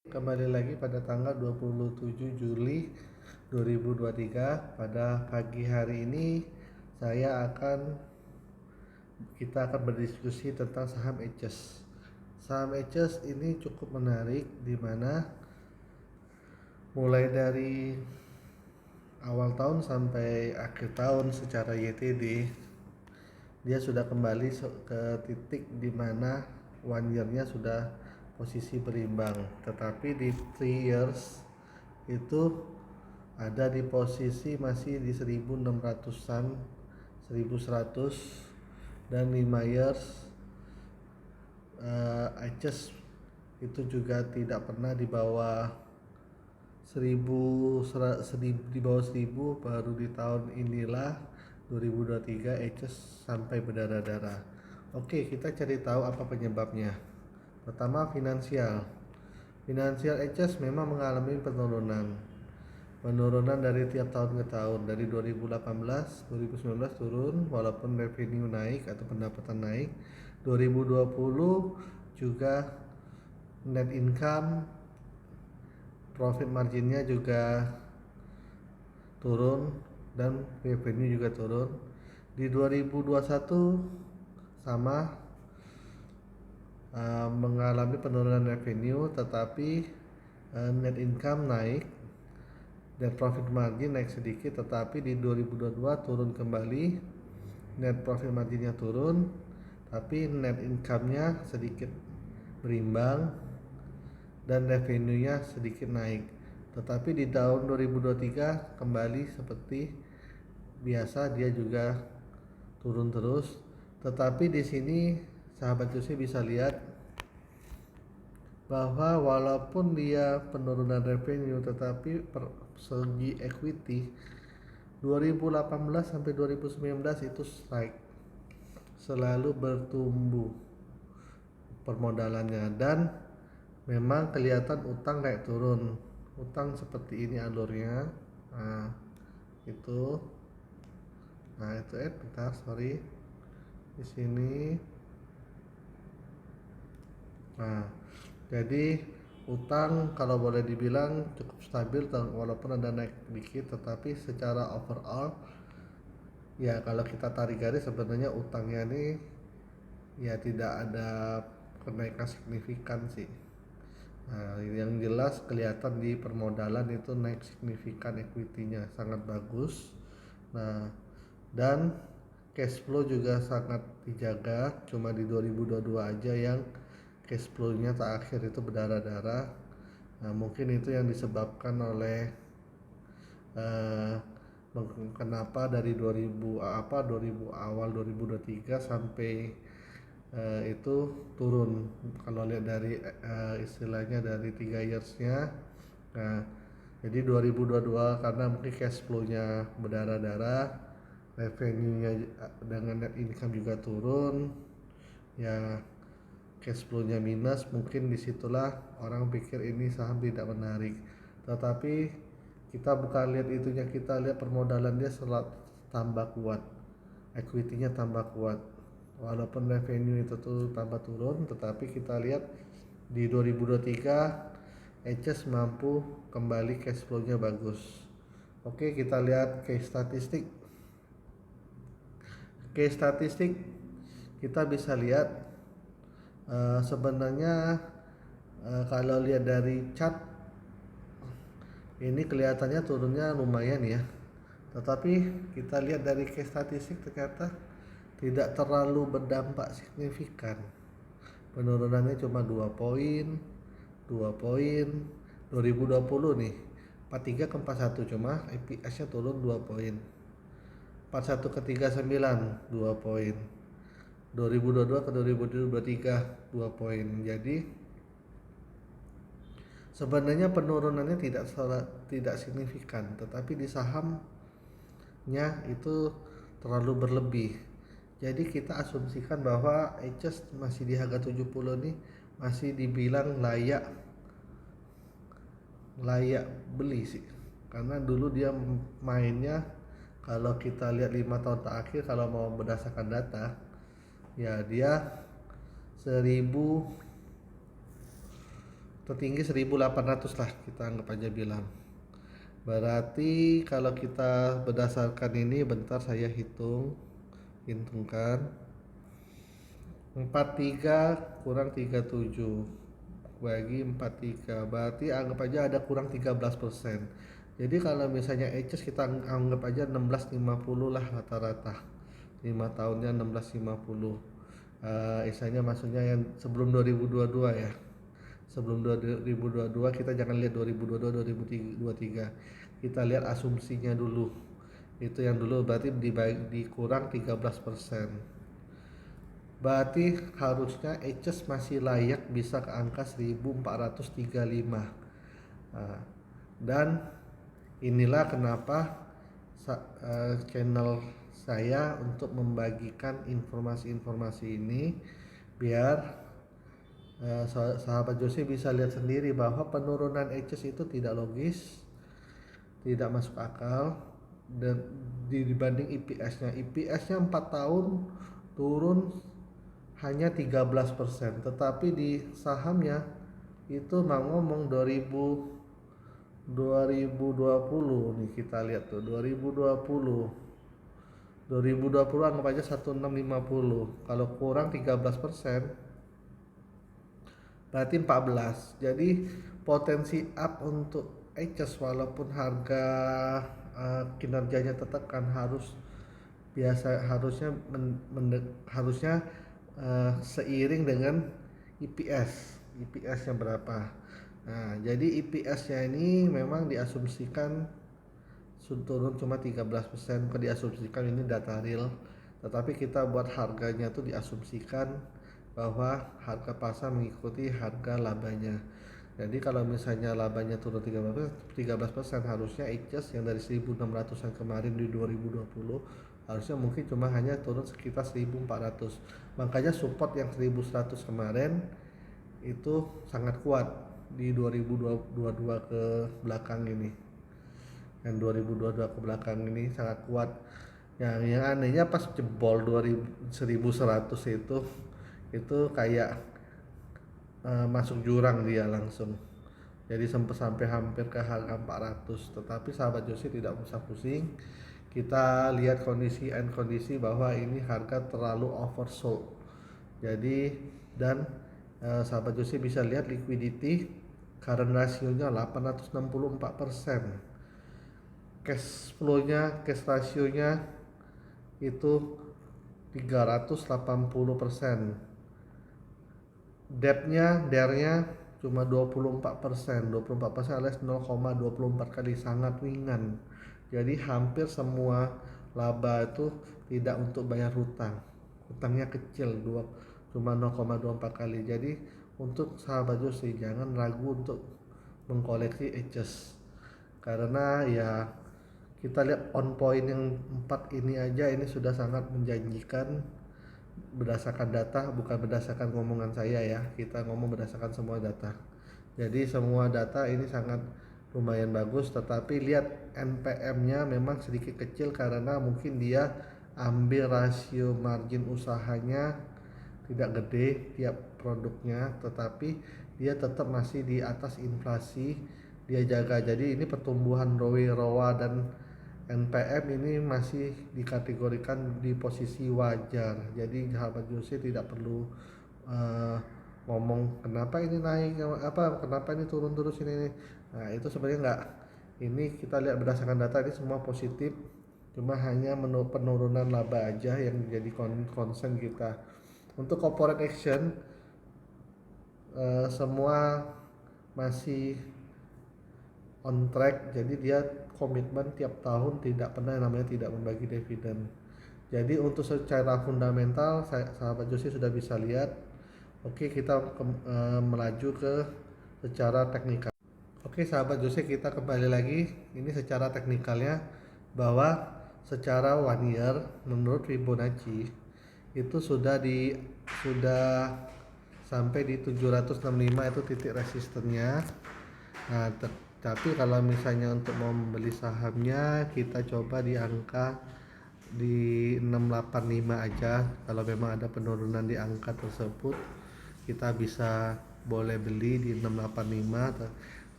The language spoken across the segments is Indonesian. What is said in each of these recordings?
Kembali lagi pada tanggal 27 Juli 2023. Pada pagi hari ini kita akan berdiskusi tentang saham Aegis. Saham Aegis ini cukup menarik, di mana mulai dari awal tahun sampai akhir tahun secara YTD dia sudah kembali ke titik di mana one year-nya sudah posisi berimbang, tetapi di 3 years itu ada di posisi masih di 1600-an, 1100, dan 5 years Aegis itu juga tidak pernah di bawah 1000, baru di tahun inilah 2023 Aegis sampai berdarah-darah. Oke, kita cari tahu apa penyebabnya. Pertama, finansial Aegis memang mengalami penurunan dari tiap tahun ke tahun. Dari 2018, 2019 turun walaupun revenue naik atau pendapatan naik. 2020 juga net income, profit marginnya juga turun, dan revenue juga turun. Di 2021 sama, mengalami penurunan revenue, tetapi net income naik dan profit margin naik sedikit. Tetapi di 2022 turun kembali, net profit marginnya turun, tapi net income-nya sedikit berimbang dan revenue-nya sedikit naik. Tetapi di tahun 2023 kembali seperti biasa, dia juga turun terus. Tetapi di sini sahabat Yose bisa lihat bahwa walaupun dia penurunan revenue, tetapi segi equity 2018 sampai 2019 itu strike, selalu bertumbuh permodalannya, dan memang kelihatan utang kayak turun. Utang seperti ini alurnya. Itu bentar, sorry, di sini. Jadi utang kalau boleh dibilang cukup stabil, walaupun ada naik dikit, tetapi secara overall ya kalau kita tarik garis sebenarnya utangnya ini ya tidak ada kenaikan signifikan sih. Yang jelas kelihatan di permodalan itu naik signifikan, equity-nya sangat bagus. Dan cash flow juga sangat dijaga. Cuma di 2022 aja yang cash flow-nya terakhir itu berdarah-darah. Mungkin itu yang disebabkan oleh kenapa dari 2000 awal 2023 sampai itu turun. Kalau lihat dari istilahnya dari 3 years-nya. Jadi 2022 karena mungkin cash flow-nya berdarah-darah, revenue-nya dengan net income juga turun, ya cash flow-nya minus, mungkin disitulah orang pikir ini saham tidak menarik. Tetapi kita bukan lihat itunya, kita lihat permodalan dia tambah kuat, equity-nya tambah kuat. Walaupun revenue itu tuh tambah turun, tetapi kita lihat di 2023 Aegis mampu kembali cash flow-nya bagus. Oke, kita lihat case statistik. Kita bisa lihat sebenarnya kalau lihat dari chart ini kelihatannya turunnya lumayan ya, tetapi kita lihat dari case statistik ternyata tidak terlalu berdampak signifikan. Penurunannya cuma 2 poin 2020 nih 43 ke 41, cuma EPS-nya turun 2 poin, 41 ke 39 2 poin, 2022 ke 2023 2 poin. Jadi sebenarnya penurunannya tidak signifikan, tetapi di sahamnya itu terlalu berlebih. Jadi kita asumsikan bahwa Aegis masih di harga 70 nih, masih dibilang layak beli sih. Karena dulu dia mainnya, kalau kita lihat 5 tahun terakhir, kalau mau berdasarkan data, ya dia tertinggi 1800 lah, kita anggap aja bilang. Berarti kalau kita berdasarkan ini, bentar saya hitungkan. 43 kurang 37 bagi 43, berarti anggap aja ada kurang 13%. Jadi kalau misalnya HS kita anggap aja 1650 lah rata-rata, 5 tahunnya 1650. Istilahnya maksudnya yang sebelum 2022 ya, sebelum 2022, kita jangan lihat 2022 2023, kita lihat asumsinya dulu. Itu yang dulu berarti dikurang 13%. Berarti harusnya HS masih layak bisa ke angka 1435. Nah, dan inilah kenapa channel saya untuk membagikan informasi-informasi ini, biar sahabat Jose bisa lihat sendiri bahwa penurunan HS itu tidak logis, tidak masuk akal, dan dibanding IPS-nya. IPS-nya 4 tahun turun hanya 13%, tetapi di sahamnya itu mau ngomong 2020 nih, kita lihat tuh 2020 anggap aja 1650, kalau kurang 13% berarti 14. Jadi potensi up untuk HS walaupun harga kinerjanya tertekan harusnya seiring dengan IPS-nya berapa. Nah, jadi IPS-nya ini memang diasumsikan turun cuma 13%, bukan diasumsikan, ini data real. Tetapi kita buat harganya tuh diasumsikan bahwa harga pasar mengikuti harga labanya. Jadi kalau misalnya labanya turun 13%, harusnya HS yang dari 1600-an kemarin di 2020 harusnya mungkin cuma hanya turun sekitar 1400. Makanya support yang 1100 kemarin itu sangat kuat di 2022 ke belakang ini. Yang 2022 ke belakang ini sangat kuat. Yang anehnya pas jebol 1100 itu kayak masuk jurang dia langsung. Jadi sampai hampir ke harga 400. Tetapi sahabat Jose tidak usah pusing. Kita lihat kondisi bahwa ini harga terlalu oversold. Jadi dan sahabat Jose bisa lihat liquidity current ratio-nya 864%. Cash ratio-nya itu 380%. DER-nya cuma 24%. 24% alias 0,24 kali, sangat ringan. Jadi hampir semua laba itu tidak untuk bayar hutangnya kecil, cuma 0,24 kali. Jadi untuk sahabat Jose jangan ragu untuk mengkoleksi HS, karena ya kita lihat on point yang 4 ini aja, ini sudah sangat menjanjikan berdasarkan data, bukan berdasarkan ngomongan saya ya, kita ngomong berdasarkan semua data. Jadi semua data ini sangat lumayan bagus, tetapi lihat NPM-nya memang sedikit kecil karena mungkin dia ambil rasio margin usahanya tidak gede tiap produknya, tetapi dia tetap masih di atas inflasi, dia jaga. Jadi ini pertumbuhan ROA dan NPM ini masih dikategorikan di posisi wajar. Jadi sahabat Jose tidak perlu ngomong kenapa ini naik, kenapa ini turun terus ini. Nah, itu sebenarnya enggak. Ini kita lihat berdasarkan data, ini semua positif. Cuma hanya penurunan laba aja yang menjadi concern kita. Untuk corporate action semua masih on track. Jadi dia komitmen tiap tahun tidak pernah namanya tidak membagi dividen. Jadi untuk secara fundamental sahabat Jose sudah bisa lihat. Oke, kita melaju ke secara teknikal. Oke sahabat Jose, kita kembali lagi. Ini secara teknikalnya, bahwa secara 1 year menurut Fibonacci itu sudah sampai di 765, itu titik resistennya. Nah, tapi kalau misalnya untuk mau membeli sahamnya, kita coba di angka di 685 aja. Kalau memang ada penurunan di angka tersebut, kita bisa boleh beli di 685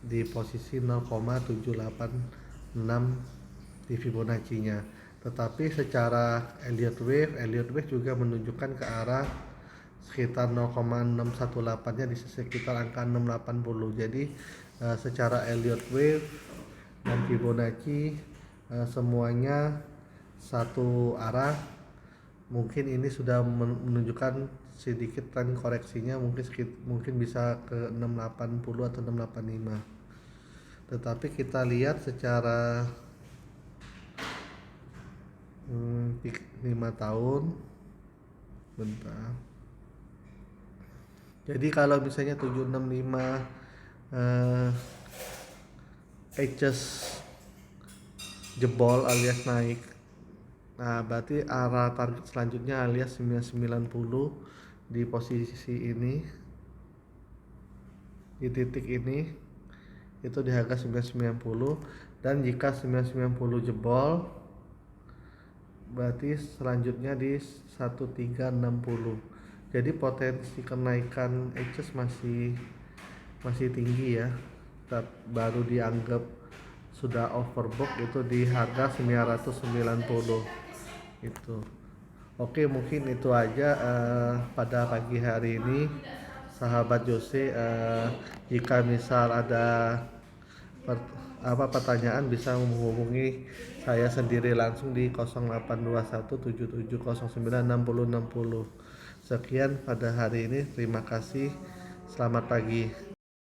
di posisi 0,786 di Fibonacci-nya. Tetapi secara Elliott Wave juga menunjukkan ke arah sekitar 0,618-nya di sekitar angka 680. Jadi secara Elliott Wave dan Fibonacci semuanya satu arah. Mungkin ini sudah menunjukkan sedikit tren koreksinya, mungkin bisa ke 680 atau 685. Tetapi kita lihat secara 5 tahun. Bentar. Jadi kalau misalnya 765 edges jebol alias naik, nah berarti arah target selanjutnya alias 990 di posisi ini, di titik ini itu di harga 990. Dan jika 990 jebol, berarti selanjutnya di 1360. Jadi potensi kenaikan edges masih tinggi ya. Baru dianggap sudah overbook itu di harga 990 itu. Oke, mungkin itu aja pada pagi hari ini sahabat Jose. Jika misal ada pertanyaan bisa menghubungi saya sendiri langsung di 082177096060. Sekian pada hari ini, terima kasih, selamat pagi.